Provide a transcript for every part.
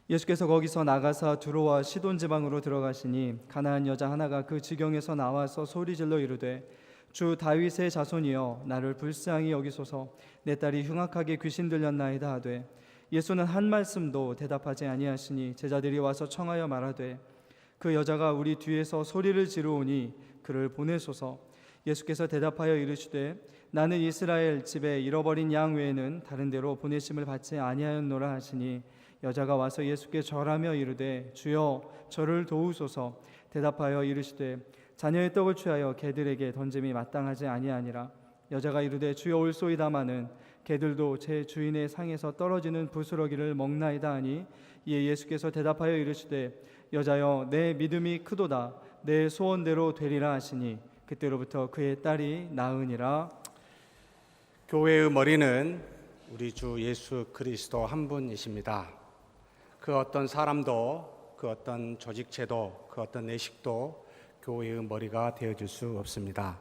예수께서 거기서 나가사 두로와 시돈 지방으로 들어가시니 가나안 여자 하나가 그 지경에서 나와서 소리질러 이르되 주 다윗의 자손이여 나를 불쌍히 여기소서 내 딸이 흉악하게 귀신 들렸나이다 하되 예수는 한 말씀도 대답하지 아니하시니 제자들이 와서 청하여 말하되 그 여자가 우리 뒤에서 소리를 지르오니 그를 보내소서. 예수께서 대답하여 이르시되 나는 이스라엘 집에 잃어버린 양 외에는 다른 데로 보내심을 받지 아니하였노라 하시니 여자가 와서 예수께 절하며 이르되 주여 저를 도우소서. 대답하여 이르시되 자녀의 떡을 취하여 개들에게 던짐이 마땅하지 아니하니라. 여자가 이르되 주여 올소이다마는 개들도 제 주인의 상에서 떨어지는 부스러기를 먹나이다 하니 이에 예수께서 대답하여 이르시되 여자여 내 믿음이 크도다 내 소원대로 되리라 하시니 그때로부터 그의 딸이 나으니라. 교회의 머리는 우리 주 예수 그리스도 한 분이십니다. 그 어떤 사람도, 그 어떤 조직체도, 그 어떤 내식도 교회의 머리가 되어줄 수 없습니다.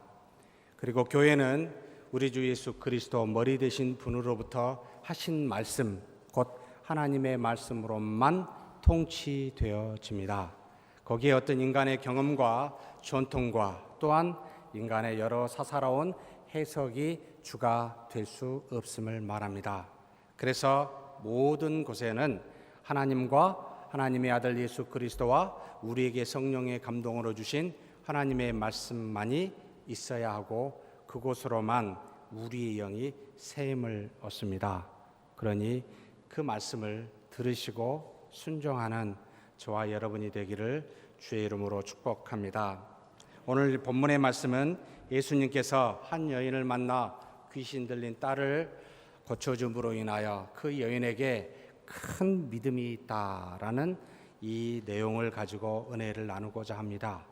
그리고 교회는 우리 주 예수 그리스도 머리 되신 분으로부터 하신 말씀, 곧 하나님의 말씀으로만 통치되어집니다. 거기에 어떤 인간의 경험과 전통과 또한 인간의 여러 사사로운 해석이 주가 될 수 없음을 말합니다. 그래서 모든 곳에는 하나님과 하나님의 아들 예수 그리스도와 우리에게 성령의 감동으로 주신 하나님의 말씀만이 있어야 하고 그곳으로만 우리의 영이 샘을 얻습니다. 그러니 그 말씀을 들으시고 순종하는 저와 여러분이 되기를 주의 이름으로 축복합니다. 오늘 본문의 말씀은 예수님께서 한 여인을 만나 귀신 들린 딸을 고쳐줌으로 인하여 그 여인에게 큰 믿음이 있다라는 이 내용을 가지고 은혜를 나누고자 합니다.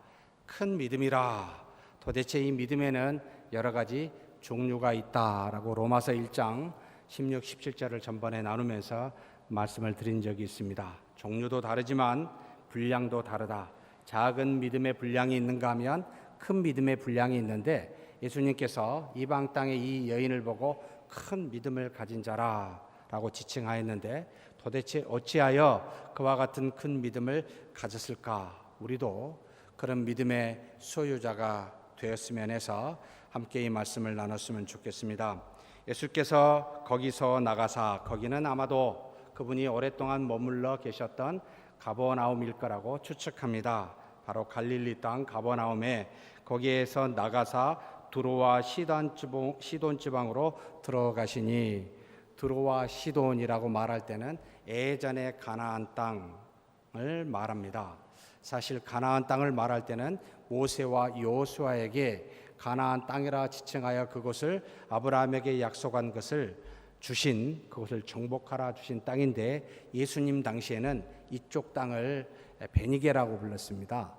큰 믿음이라. 도대체 이 믿음에는 여러 가지 종류가 있다라고 로마서 1장 16, 17절을 전번에 나누면서 말씀을 드린 적이 있습니다. 종류도 다르지만 분량도 다르다. 작은 믿음의 분량이 있는가 하면 큰 믿음의 분량이 있는데 예수님께서 이방 땅의 이 여인을 보고 큰 믿음을 가진 자라라고 지칭하였는데 도대체 어찌하여 그와 같은 큰 믿음을 가졌을까? 우리도 그런 믿음의 소유자가 되었으면 해서 함께 이 말씀을 나눴으면 좋겠습니다. 예수께서 거기서 나가사, 거기는 아마도 그분이 오랫동안 머물러 계셨던 가버나움일 거라고 추측합니다. 바로 갈릴리 땅 가버나움에 거기에서 나가사 두로와 시돈 지방으로 들어가시니, 두로와 시돈이라고 말할 때는 예전의 가나안 땅을 말합니다. 사실 가나안 땅을 말할 때는 모세와 여호수아에게 가나안 땅이라 지칭하여 그곳을 아브라함에게 약속한 것을 주신, 그것을 정복하라 주신 땅인데 예수님 당시에는 이쪽 땅을 베니게라고 불렀습니다.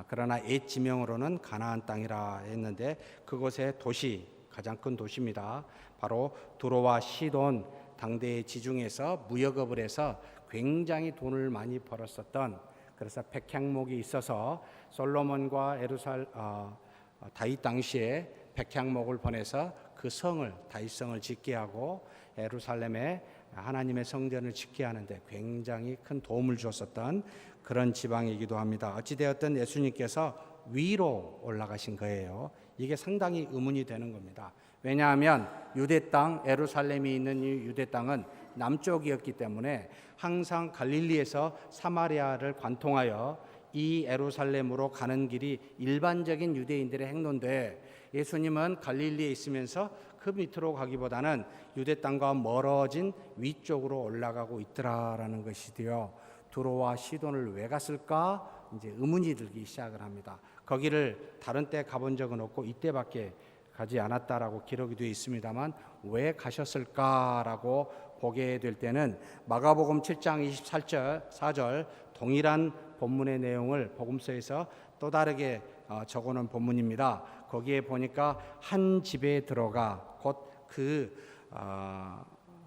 그러나 옛 지명으로는 가나안 땅이라 했는데 그곳의 도시, 가장 큰 도시입니다. 바로 두로와 시돈, 당대의 지중해에서 무역업을 해서 굉장히 돈을 많이 벌었었던, 그래서 백향목이 있어서 솔로몬과 다윗 당시에 백향목을 보내서 그 성을, 다윗성을 짓게 하고 예루살렘에 하나님의 성전을 짓게 하는데 굉장히 큰 도움을 주었었던 그런 지방이기도 합니다. 어찌되었든 예수님께서 위로 올라가신 거예요. 이게 상당히 의문이 되는 겁니다. 왜냐하면 유대 땅, 예루살렘이 있는 이 유대 땅은 남쪽이었기 때문에 항상 갈릴리에서 사마리아를 관통하여 이 예루살렘으로 가는 길이 일반적인 유대인들의 행로인데 예수님은 갈릴리에 있으면서 그 밑으로 가기보다는 유대 땅과 멀어진 위쪽으로 올라가고 있더라라는 것이디요. 두로와 시돈을 왜 갔을까? 이제 의문이 들기 시작을 합니다. 거기를 다른 때 가본 적은 없고 이때밖에 가지 않았다라고 기록이 되어 있습니다만 왜 가셨을까라고 보게 될 때는 마가복음 7장 24절 동일한 본문의 내용을 복음서에서 또 다르게 적어놓은 본문입니다. 거기에 보니까 한 집에 들어가, 곧 그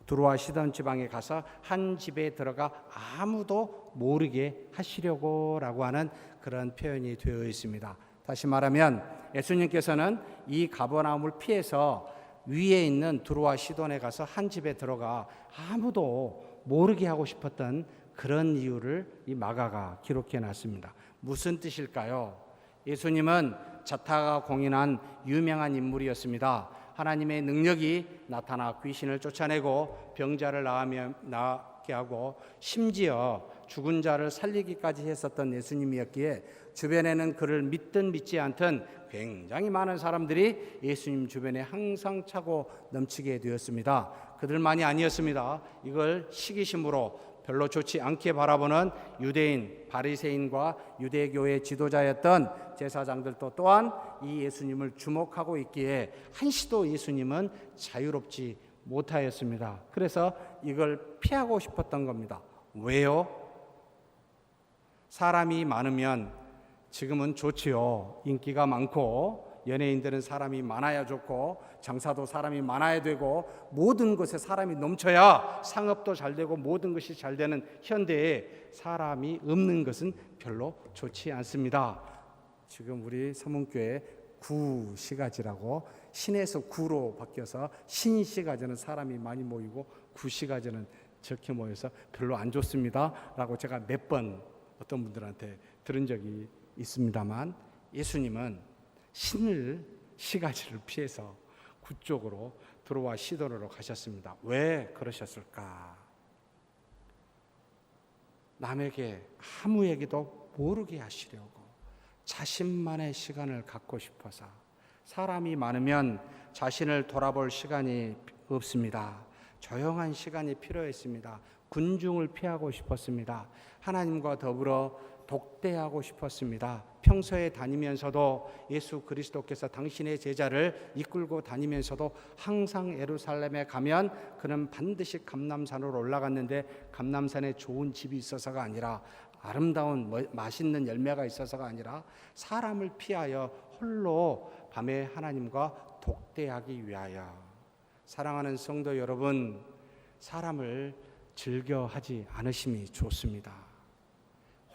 두로와 시돈 지방에 가서 한 집에 들어가 아무도 모르게 하시려고 라고 하는 그런 표현이 되어 있습니다. 다시 말하면 예수님께서는 이 가버나움을 피해서 위에 있는 두로와 시돈에 가서 한 집에 들어가 아무도 모르게 하고 싶었던 그런 이유를 이 마가가 기록해 놨습니다. 무슨 뜻일까요? 예수님은 자타가 공인한 유명한 인물이었습니다. 하나님의 능력이 나타나 귀신을 쫓아내고 병자를 나게 하고 심지어 죽은 자를 살리기까지 했었던 예수님이었기에 주변에는 그를 믿든 믿지 않든 굉장히 많은 사람들이 예수님 주변에 항상 차고 넘치게 되었습니다. 그들만이 아니었습니다. 이걸 시기심으로 별로 좋지 않게 바라보는 유대인, 바리새인과 유대교의 지도자였던 제사장들도 또한 이 예수님을 주목하고 있기에 한시도 예수님은 자유롭지 못하였습니다. 그래서 이걸 피하고 싶었던 겁니다. 왜요? 사람이 많으면 지금은 좋지요. 인기가 많고 연예인들은 사람이 많아야 좋고 장사도 사람이 많아야 되고 모든 것에 사람이 넘쳐야 상업도 잘 되고 모든 것이 잘 되는 현대에 사람이 없는 것은 별로 좋지 않습니다. 지금 우리 서문교회 구시가지라고 신에서 구로 바뀌어서 신시가지는 사람이 많이 모이고 구시가지는 적게 모여서 별로 안 좋습니다 라고 제가 몇 번 어떤 분들한테 들은 적이 있습니다만, 예수님은 신을 시가지를 피해서 구 쪽으로 들어와 시돈으로 가셨습니다. 왜 그러셨을까? 남에게 아무에게도 모르게 하시려고 자신만의 시간을 갖고 싶어서. 사람이 많으면 자신을 돌아볼 시간이 없습니다. 조용한 시간이 필요했습니다. 군중을 피하고 싶었습니다. 하나님과 더불어 독대하고 싶었습니다. 평소에 다니면서도 예수 그리스도께서 당신의 제자를 이끌고 다니면서도 항상 예루살렘에 가면 그는 반드시 감람산으로 올라갔는데 감람산에 좋은 집이 있어서가 아니라 아름다운 맛있는 열매가 있어서가 아니라 사람을 피하여 홀로 밤에 하나님과 독대하기 위하여. 사랑하는 성도 여러분, 사람을 즐겨하지 않으심이 좋습니다.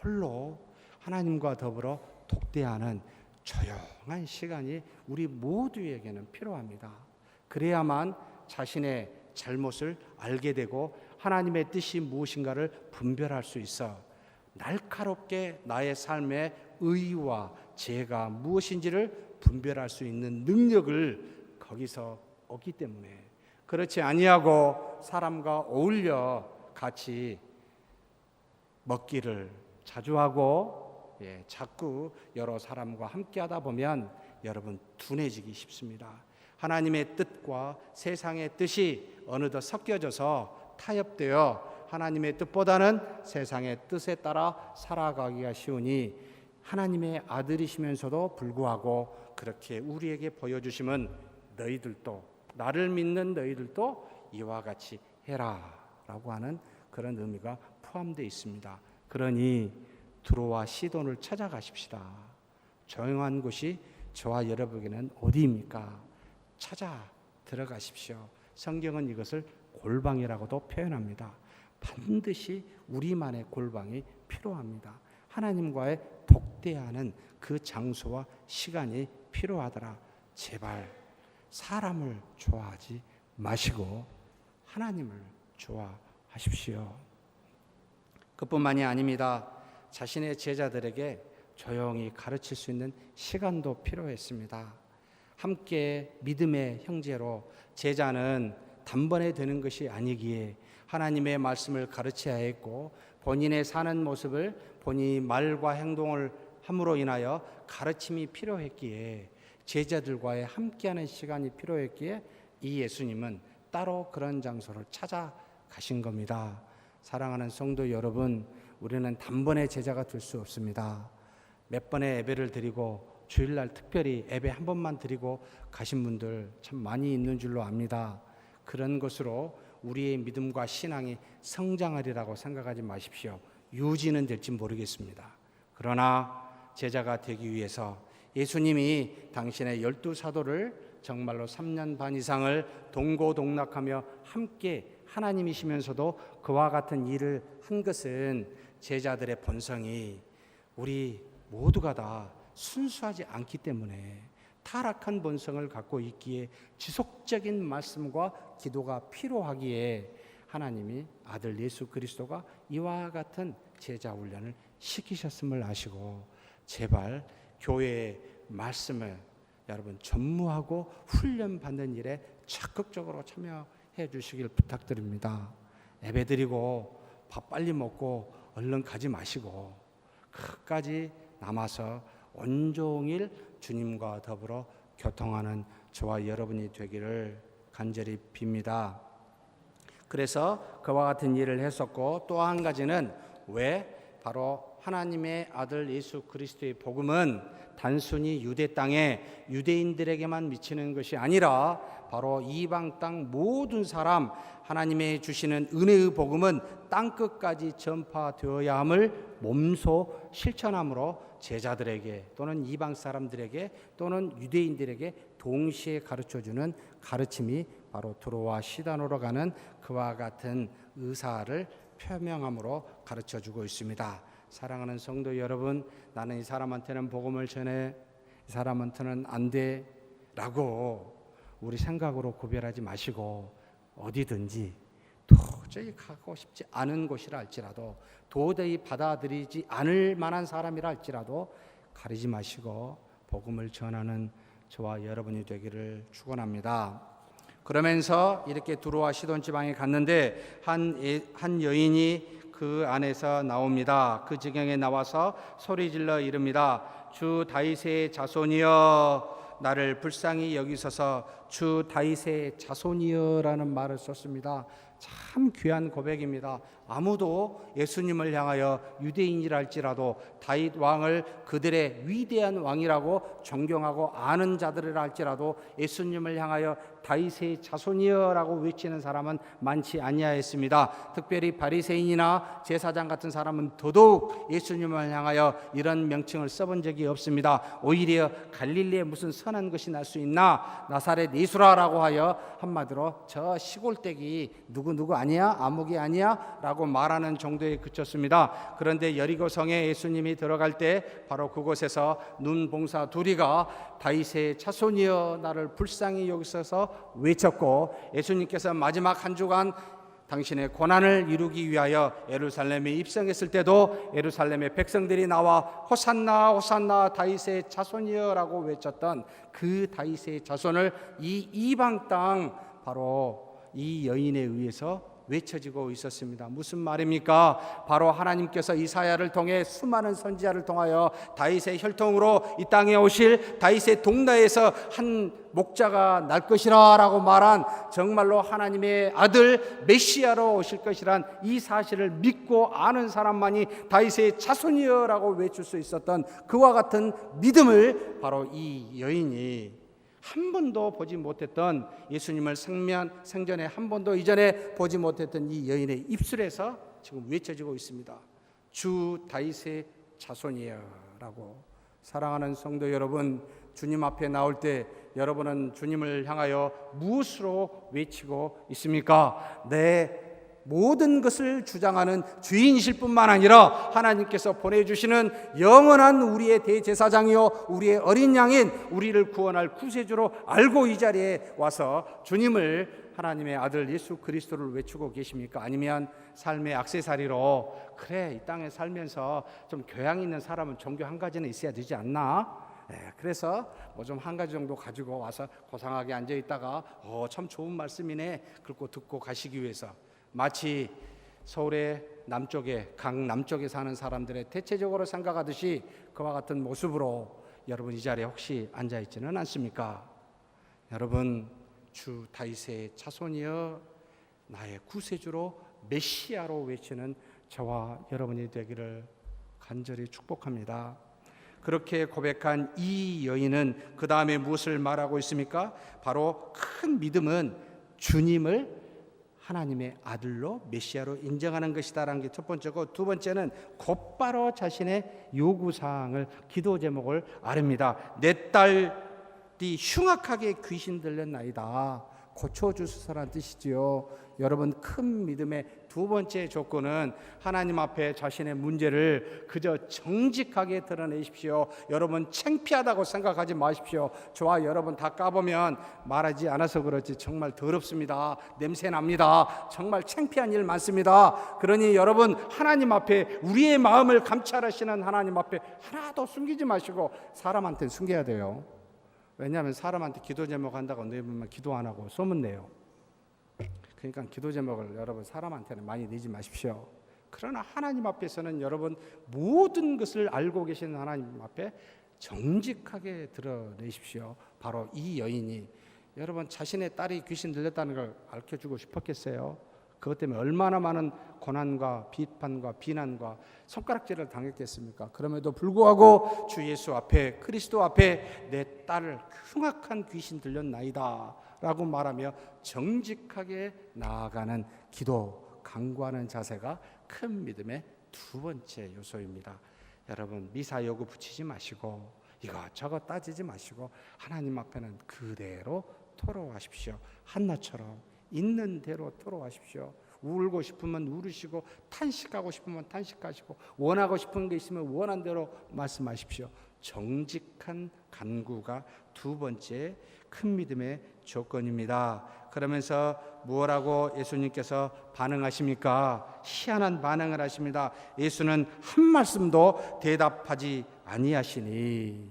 홀로 하나님과 더불어 독대하는 조용한 시간이 우리 모두에게는 필요합니다. 그래야만 자신의 잘못을 알게 되고 하나님의 뜻이 무엇인가를 분별할 수 있어 날카롭게 나의 삶의 의와 죄가 무엇인지를 분별할 수 있는 능력을 거기서 얻기 때문에, 그렇지 아니하고 사람과 어울려 같이 먹기를 자주 하고 자꾸 여러 사람과 함께 하다 보면 여러분 둔해지기 쉽습니다. 하나님의 뜻과 세상의 뜻이 어느덧 섞여져서 타협되어 하나님의 뜻보다는 세상의 뜻에 따라 살아가기가 쉬우니, 하나님의 아들이시면서도 불구하고 그렇게 우리에게 보여주심은 너희들도, 나를 믿는 너희들도 이와 같이 해라 라고 하는 그런 의미가 포함되어 있습니다. 그러니 두로와 시돈을 찾아가십시다. 조용한 곳이 저와 여러분에게는 어디입니까? 찾아 들어가십시오. 성경은 이것을 골방이라고도 표현합니다. 반드시 우리만의 골방이 필요합니다. 하나님과의 독대하는 그 장소와 시간이 필요하더라. 제발 사람을 좋아하지 마시고 하나님을 좋아하십시오. 그뿐만이 아닙니다. 자신의 제자들에게 조용히 가르칠 수 있는 시간도 필요했습니다. 함께 믿음의 형제로 제자는 단번에 되는 것이 아니기에 하나님의 말씀을 가르쳐야 했고, 본인의 사는 모습을 본인이 말과 행동을 함으로 인하여 가르침이 필요했기에, 제자들과의 함께하는 시간이 필요했기에 이 예수님은 따로 그런 장소를 찾아가신 겁니다. 사랑하는 성도 여러분, 우리는 단번에 제자가 될 수 없습니다. 몇 번의 예배를 드리고 주일날 특별히 예배 한 번만 드리고 가신 분들 참 많이 있는 줄로 압니다. 그런 것으로 우리의 믿음과 신앙이 성장하리라고 생각하지 마십시오. 유지는 될지 모르겠습니다. 그러나 제자가 되기 위해서 예수님이 당신의 12사도를 정말로 3년 반 이상을 동고동락하며 함께 하나님이시면서도 그와 같은 일을 한 것은 제자들의 본성이 우리 모두가 다 순수하지 않기 때문에 타락한 본성을 갖고 있기에 지속적인 말씀과 기도가 필요하기에 하나님이 아들 예수 그리스도가 이와 같은 제자 훈련을 시키셨음을 아시고 제발 교회의 말씀을 여러분 전무하고 훈련받는 일에 적극적으로 참여해 주시길 부탁드립니다. 예배드리고 밥 빨리 먹고 얼른 가지 마시고 끝까지 남아서 온종일 주님과 더불어 교통하는 저와 여러분이 되기를 간절히 빕니다. 그래서 그와 같은 일을 했었고, 또 한 가지는 왜 바로 하나님의 아들 예수 그리스도의 복음은 단순히 유대 땅에 유대인들에게만 미치는 것이 아니라 바로 이방 땅 모든 사람, 하나님의 주시는 은혜의 복음은 땅끝까지 전파되어야 함을 몸소 실천함으로 제자들에게 또는 이방 사람들에게 또는 유대인들에게 동시에 가르쳐주는 가르침이 바로 두로와 시다노로 가는 그와 같은 의사를 표명함으로 가르쳐주고 있습니다. 사랑하는 성도 여러분, 나는 이 사람한테는 복음을 전해, 이 사람한테는 안 돼 라고 우리 생각으로 구별하지 마시고 어디든지 도저히 가고 싶지 않은 곳이라 할지라도 도저히 받아들이지 않을 만한 사람이라 할지라도 가리지 마시고 복음을 전하는 저와 여러분이 되기를 축원합니다. 그러면서 이렇게 두로와 시돈 지방에 갔는데 한 여인이 그 안에서 나옵니다. 그 지경에 나와서 소리질러 이릅니다. 주 다윗의 자손이여 나를 불쌍히 여기소서. 주 다윗의 자손이여라는 말을 썼습니다. 참 귀한 고백입니다. 아무도 예수님을 향하여 유대인이라 할지라도 다윗 왕을 그들의 위대한 왕이라고 존경하고 아는 자들이라 할지라도 예수님을 향하여 다윗의 자손이여라고 외치는 사람은 많지 아니하였습니다. 특별히 바리새인이나 제사장 같은 사람은 더더욱 예수님을 향하여 이런 명칭을 써본 적이 없습니다. 오히려 갈릴리에 무슨 선한 것이 날 수 있나, 나사렛 예수라라고 하여 한마디로 저 시골댁이 누구 아니야? 아무개 아니야? 라고 말하는 정도에 그쳤습니다. 그런데 여리고성에 예수님이 들어갈 때 바로 그곳에서 눈봉사 둘이가 다윗의 자손이여 나를 불쌍히 여기소서 외쳤고, 예수님께서 마지막 한 주간 당신의 고난을 이루기 위하여 예루살렘에 입성했을 때도 예루살렘의 백성들이 나와 호산나 호산나 다윗의 자손이여라고 외쳤던 그 다윗의 자손을 이 이방 땅 바로 이 여인에 의해서 외쳐지고 있었습니다. 무슨 말입니까? 바로 하나님께서 이사야를 통해 수많은 선지자를 통하여 다윗의 혈통으로 이 땅에 오실 다윗의 동나에서 한 목자가 날 것이라 라고 말한 정말로 하나님의 아들 메시아로 오실 것이란 이 사실을 믿고 아는 사람만이 다윗의 자손이여 라고 외칠 수 있었던 그와 같은 믿음을 바로 이 여인이 한 번도 보지 못했던, 예수님을 생전에 한 번도 이전에 보지 못했던 이 여인의 입술에서 지금 외쳐지고 있습니다. 주 다윗의 자손이여라고. 사랑하는 성도 여러분, 주님 앞에 나올 때 여러분은 주님을 향하여 무엇으로 외치고 있습니까? 내 모든 것을 주장하는 주인이실 뿐만 아니라 하나님께서 보내주시는 영원한 우리의 대제사장이요 우리의 어린 양인 우리를 구원할 구세주로 알고 이 자리에 와서 주님을, 하나님의 아들 예수 그리스도를 외치고 계십니까? 아니면 삶의 액세서리로 그래 이 땅에 살면서 좀 교양 있는 사람은 종교 한 가지는 있어야 되지 않나? 그래서 뭐 좀 한 가지 정도 가지고 와서 고상하게 앉아 있다가 참 좋은 말씀이네 그렇고 듣고 가시기 위해서, 마치 서울의 남쪽에 강 남쪽에 사는 사람들의 대체적으로 생각하듯이 그와 같은 모습으로 여러분 이 자리에 혹시 앉아 있지는 않습니까? 여러분, 주 다윗의 자손이여 나의 구세주로 메시아로 외치는 저와 여러분이 되기를 간절히 축복합니다. 그렇게 고백한 이 여인은 그 다음에 무엇을 말하고 있습니까? 바로 큰 믿음은 주님을 하나님의 아들로 메시아로 인정하는 것이다라는 게 첫 번째고, 두 번째는 곧바로 자신의 요구사항을, 기도 제목을 아릅니다. 내 딸이 흉악하게 귀신 들렸나이다. 고쳐주소서라는 뜻이지요. 여러분, 큰 믿음의 두 번째 조건은 하나님 앞에 자신의 문제를 그저 정직하게 드러내십시오. 여러분, 창피하다고 생각하지 마십시오. 저와 여러분 다 까보면 말하지 않아서 그렇지 정말 더럽습니다. 냄새 납니다. 정말 창피한 일 많습니다. 그러니 여러분, 하나님 앞에 우리의 마음을 감찰하시는 하나님 앞에 하나도 숨기지 마시고 사람한테는 숨겨야 돼요. 왜냐하면 사람한테 기도 제목 한다고 내보면 기도 안 하고 소문내요. 그러니까 기도 제목을 여러분 사람한테는 많이 내지 마십시오. 그러나 하나님 앞에서는 여러분 모든 것을 알고 계시는 하나님 앞에 정직하게 드러내십시오. 바로 이 여인이 여러분 자신의 딸이 귀신 들렸다는 걸 알려주고 싶었겠어요? 그것 때문에 얼마나 많은 고난과 비판과 비난과 손가락질을 당했겠습니까? 그럼에도 불구하고 주 예수 앞에, 그리스도 앞에 내 딸을 흉악한 귀신 들렸나이다 라고 말하며 정직하게 나아가는 기도, 간구하는 자세가 큰 믿음의 두 번째 요소입니다. 여러분, 미사 여구 붙이지 마시고 이것저것 따지지 마시고 하나님 앞에는 그대로 토로하십시오. 한나처럼 있는 대로 토로하십시오. 울고 싶으면 울으시고 탄식하고 싶으면 탄식하시고 원하고 싶은 게 있으면 원한 대로 말씀하십시오. 정직한 간구가 두 번째 큰 믿음의 조건입니다. 그러면서 무엇라고 예수님께서 반응하십니까? 희한한 반응을 하십니다. 예수는 한 말씀도 대답하지 아니하시니.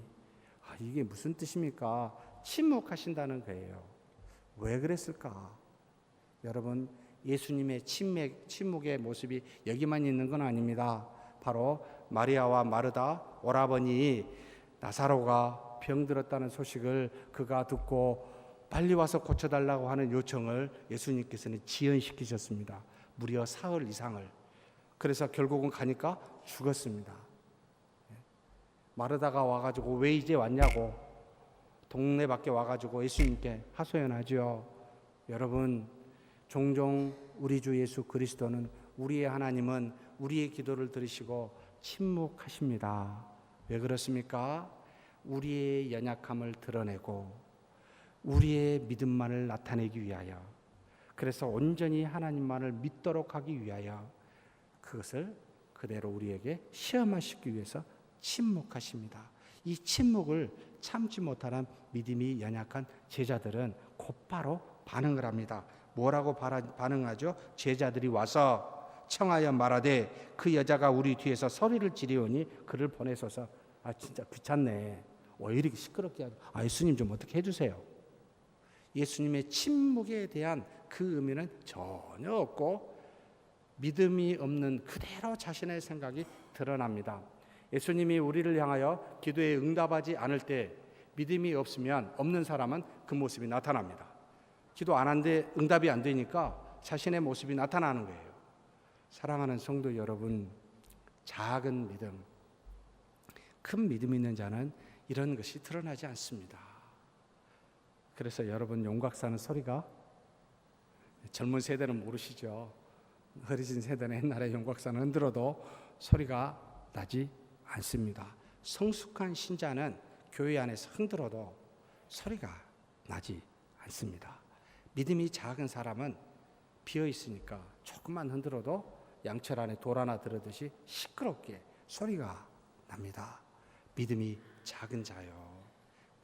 이게 무슨 뜻입니까? 침묵하신다는 거예요. 왜 그랬을까? 여러분, 예수님의 침묵의 모습이 여기만 있는 건 아닙니다. 바로 마리아와 마르다 오라버니 나사로가 병들었다는 소식을 그가 듣고 빨리 와서 고쳐달라고 하는 요청을 예수님께서는 지연시키셨습니다. 무려 사흘 이상을. 그래서 결국은 가니까 죽었습니다. 마르다가 와가지고 왜 이제 왔냐고 동네 밖에 와가지고 예수님께 하소연하죠. 여러분, 종종 우리 주 예수 그리스도는, 우리의 하나님은 우리의 기도를 들으시고 침묵하십니다. 왜 그렇습니까? 우리의 연약함을 드러내고 우리의 믿음만을 나타내기 위하여, 그래서 온전히 하나님만을 믿도록 하기 위하여 그것을 그대로 우리에게 시험하시기 위해서 침묵하십니다. 이 침묵을 참지 못하는 믿음이 연약한 제자들은 곧바로 반응을 합니다. 뭐라고 반응하죠? 제자들이 와서 청하여 말하되 그 여자가 우리 뒤에서 소리를 지르오니 그를 보내소서. 진짜 귀찮네. 왜 이렇게 시끄럽게 하죠? 예수님 좀 어떻게 해주세요. 예수님의 침묵에 대한 그 의미는 전혀 없고 믿음이 없는 그대로 자신의 생각이 드러납니다. 예수님이 우리를 향하여 기도에 응답하지 않을 때 믿음이 없으면, 없는 사람은 그 모습이 나타납니다. 기도 안 하는데 응답이 안 되니까 자신의 모습이 나타나는 거예요. 사랑하는 성도 여러분, 작은 믿음, 큰 믿음 있는 자는 이런 것이 드러나지 않습니다. 그래서 여러분, 용각사는 소리가, 젊은 세대는 모르시죠. 어리진 세대는 옛날에 용각사는 흔들어도 소리가 나지 않습니다. 성숙한 신자는 교회 안에서 흔들어도 소리가 나지 않습니다. 믿음이 작은 사람은 비어 있으니까 조금만 흔들어도 양철 안에 돌 하나 들었듯이 시끄럽게 소리가 납니다. 믿음이 작은 자요.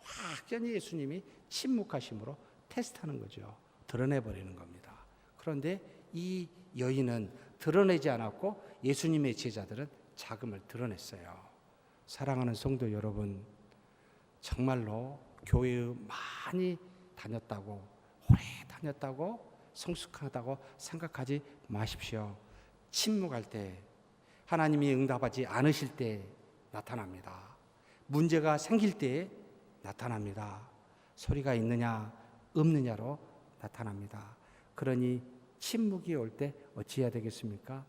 확연히 예수님이 침묵하심으로 테스트하는 거죠. 드러내버리는 겁니다. 그런데 이 여인은 드러내지 않았고 예수님의 제자들은 자금을 드러냈어요. 사랑하는 성도 여러분, 정말로 교회에 많이 다녔다고, 오래 다녔다고, 성숙하다고 생각하지 마십시오. 침묵할 때, 하나님이 응답하지 않으실 때 나타납니다. 문제가 생길 때 나타납니다. 소리가 있느냐 없느냐로 나타납니다. 그러니 침묵이 올 때 어찌해야 되겠습니까?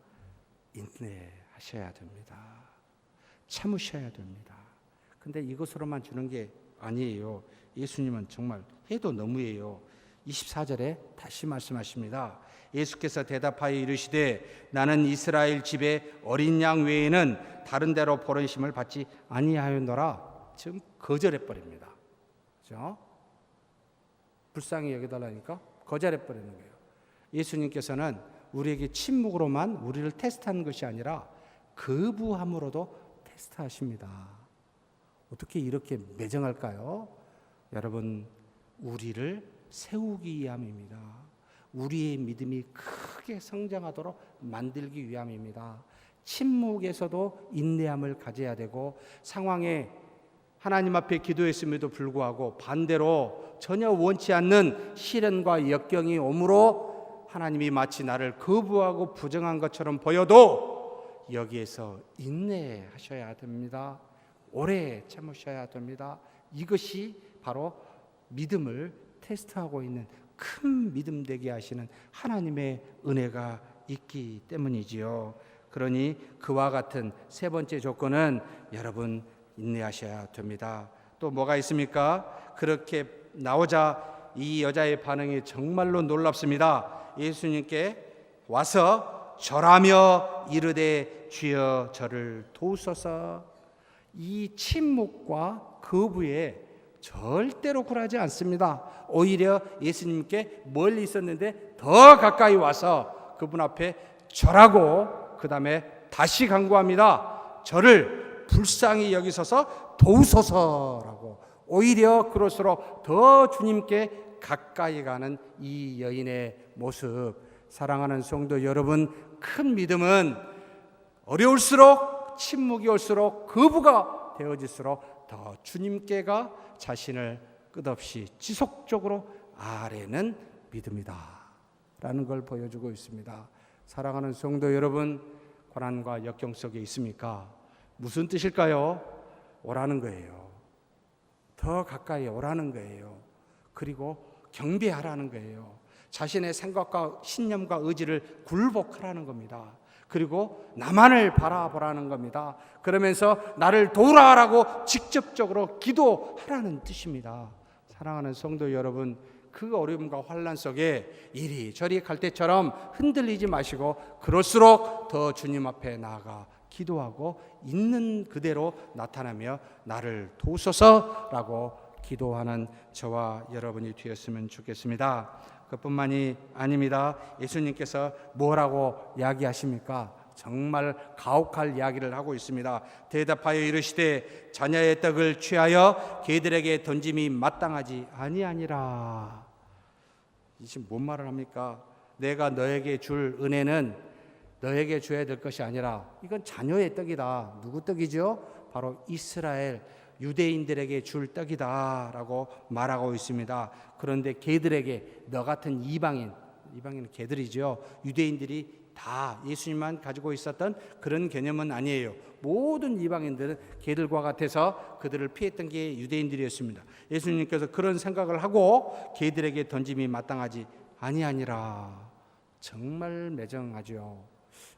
인내하셔야 됩니다. 참으셔야 됩니다. 근데 이것으로만 주는 게 아니에요. 예수님은 정말 해도 너무해요. 24절에 다시 말씀하십니다. 예수께서 대답하여 이르시되 나는 이스라엘 집에 어린 양 외에는 다른 데로 보내심을 받지 아니하였노라. 지금 거절해 버립니다. 그렇죠? 불쌍히 여겨달라니까 거절해 버리는 거예요. 예수님께서는 우리에게 침묵으로만 우리를 테스트하는 것이 아니라 거부함으로도 테스트하십니다. 어떻게 이렇게 매정할까요? 여러분, 우리를 세우기 위함입니다. 우리의 믿음이 크게 성장하도록 만들기 위함입니다. 침묵에서도 인내함을 가져야 되고, 상황에 하나님 앞에 기도했음에도 불구하고 반대로 전혀 원치 않는 시련과 역경이 오므로 하나님이 마치 나를 거부하고 부정한 것처럼 보여도 여기에서 인내하셔야 됩니다. 오래 참으셔야 됩니다. 이것이 바로 믿음을 테스트하고 있는, 큰 믿음 되게 하시는 하나님의 은혜가 있기 때문이지요. 그러니 그와 같은 세 번째 조건은 여러분 인내하셔야 됩니다. 또 뭐가 있습니까? 그렇게 나오자 이 여자의 반응이 정말로 놀랍습니다. 예수님께 와서 절하며 이르되 주여 저를 도우소서. 이 침묵과 거부에 절대로 굴하지 않습니다. 오히려 예수님께 멀리 있었는데 더 가까이 와서 그분 앞에 절하고 그 다음에 다시 간구합니다. 저를 불쌍히 여기소서 도우소서라고. 오히려 그럴수록 더 주님께 가까이 가는 이 여인의 모습. 사랑하는 성도 여러분, 큰 믿음은 어려울수록, 침묵이 올수록, 거부가 되어질수록 더 주님께가 자신을 끝없이 지속적으로 아뢰는 믿음이다 라는 걸 보여주고 있습니다. 사랑하는 성도 여러분, 고난과 역경 속에 있습니까? 무슨 뜻일까요? 오라는 거예요. 더 가까이 오라는 거예요. 그리고 경배하라는 거예요. 자신의 생각과 신념과 의지를 굴복하라는 겁니다. 그리고 나만을 바라보라는 겁니다. 그러면서 나를 도우라라고 직접적으로 기도하라는 뜻입니다. 사랑하는 성도 여러분, 그 어려움과 환난 속에 이리저리 갈 때처럼 흔들리지 마시고, 그럴수록 더 주님 앞에 나아가 기도하고 있는 그대로 나타나며 나를 도우소서라고 기도하는 저와 여러분이 되었으면 좋겠습니다. 그뿐만이 아닙니다. 예수님께서 뭐라고 이야기하십니까? 정말 가혹할 이야기를 하고 있습니다. 대답하여 이르시되 자녀의 떡을 취하여 개들에게 던짐이 마땅하지 아니하니라. 이제 뭔 말을 합니까? 내가 너에게 줄 은혜는 너에게 줘야 될 것이 아니라 이건 자녀의 떡이다. 누구 떡이죠? 바로 이스라엘 유대인들에게 줄 떡이다라고 말하고 있습니다. 그런데 개들에게, 너 같은 이방인은 개들이죠. 유대인들이 다 예수님만 가지고 있었던 그런 개념은 아니에요. 모든 이방인들은 개들과 같아서 그들을 피했던 게 유대인들이었습니다. 예수님께서 그런 생각을 하고 개들에게 던짐이 마땅하지 아니하니라. 정말 매정하죠.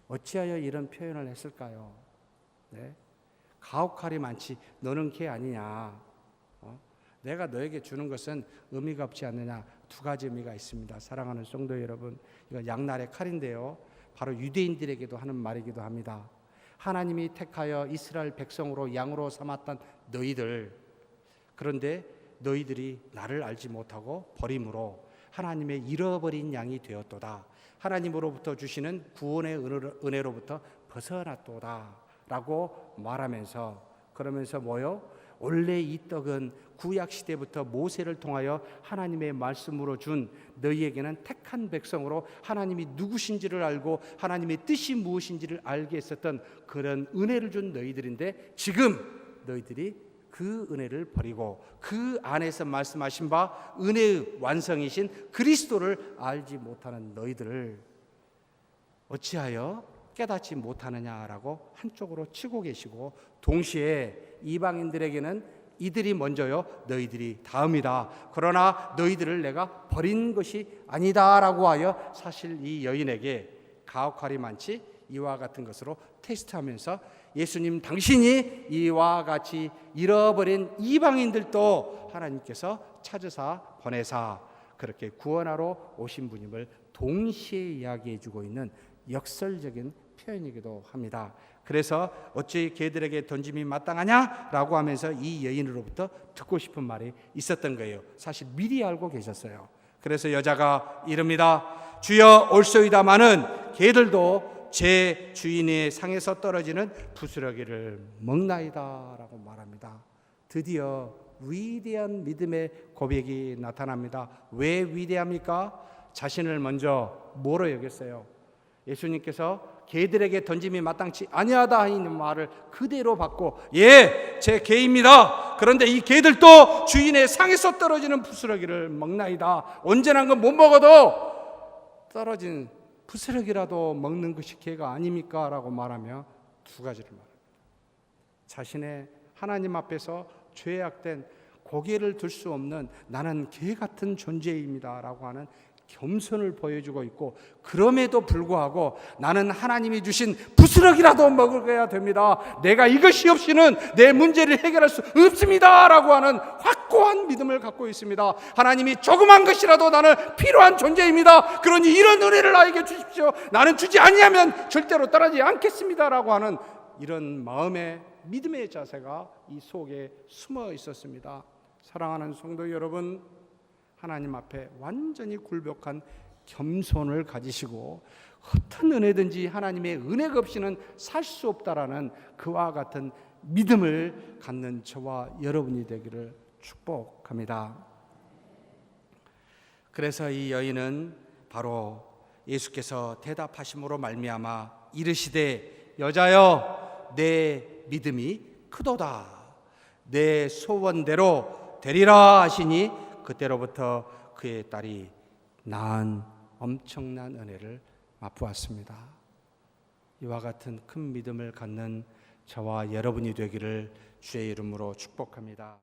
어찌하여 이런 표현을 했을까요? 네? 가혹할이 많지 너는 개 아니냐. 내가 너에게 주는 것은 의미가 없지 않느냐. 두 가지 의미가 있습니다. 사랑하는 성도 여러분, 이거 양날의 칼인데요, 바로 유대인들에게도 하는 말이기도 합니다. 하나님이 택하여 이스라엘 백성으로 양으로 삼았던 너희들, 그런데 너희들이 나를 알지 못하고 버림으로 하나님의 잃어버린 양이 되었도다. 하나님으로부터 주시는 구원의 은혜로부터 벗어났도다 라고 말하면서, 그러면서 뭐요? 원래 이 떡은 구약시대부터 모세를 통하여 하나님의 말씀으로 준 너희에게는 택한 백성으로 하나님이 누구신지를 알고 하나님의 뜻이 무엇인지를 알게 했었던 그런 은혜를 준 너희들인데, 지금 너희들이 그 은혜를 버리고 그 안에서 말씀하신 바 은혜의 완성이신 그리스도를 알지 못하는 너희들을 어찌하여 깨닫지 못하느냐라고 한쪽으로 치고 계시고, 동시에 이방인들에게는 이들이 먼저요, 너희들이 다음이다. 그러나 너희들을 내가 버린 것이 아니다라고 하여 사실 이 여인에게 가혹할이 많지 이와 같은 것으로 테스트하면서, 예수님 당신이 이와 같이 잃어버린 이방인들도 하나님께서 찾으사 보내사 그렇게 구원하러 오신 분임을 동시에 이야기해 주고 있는 역설적인 표현이기도 합니다. 그래서 어찌 개들에게 던짐이 마땅하냐라고 하면서 이 여인으로부터 듣고 싶은 말이 있었던 거예요. 사실 미리 알고 계셨어요. 그래서 여자가 이릅니다. 주여 올소이다마는 개들도 제 주인의 상에서 떨어지는 부스러기를 먹나이다라고 말합니다. 드디어 위대한 믿음의 고백이 나타납니다. 왜 위대합니까? 자신을 먼저 뭐로 여겼어요? 예수님께서 개들에게 던짐이 마땅치 아니하다 하는 말을 그대로 받고, 예, 제 개입니다. 그런데 이 개들도 주인의 상에서 떨어지는 부스러기를 먹나이다. 온전한 건 못 먹어도 떨어진 부스러기라도 먹는 것이 개가 아닙니까? 라고 말하며 두 가지를 말합니다. 자신의 하나님 앞에서 죄악된 고개를 들 수 없는 나는 개 같은 존재입니다 라고 하는 겸손을 보여주고 있고, 그럼에도 불구하고 나는 하나님이 주신 부스러기라도 먹어야 됩니다. 내가 이것이 없이는 내 문제를 해결할 수 없습니다 라고 하는 확고한 믿음을 갖고 있습니다. 하나님이 조그만 것이라도 나는 필요한 존재입니다. 그러니 이런 은혜를 나에게 주십시오. 나는 주지 아니하면 절대로 떠나지 않겠습니다 라고 하는 이런 마음의 믿음의 자세가 이 속에 숨어 있었습니다. 사랑하는 성도 여러분, 하나님 앞에 완전히 굴복한 겸손을 가지시고 어떤 은혜든지 하나님의 은혜가 없이는 살 수 없다라는 그와 같은 믿음을 갖는 저와 여러분이 되기를 축복합니다. 그래서 이 여인은 바로 예수께서 대답하심으로 말미암아 이르시되 여자여 내 믿음이 크도다 내 소원대로 되리라 하시니 그때로부터 그의 딸이 나은 엄청난 은혜를 맛보았습니다. 이와 같은 큰 믿음을 갖는 저와 여러분이 되기를 주의 이름으로 축복합니다.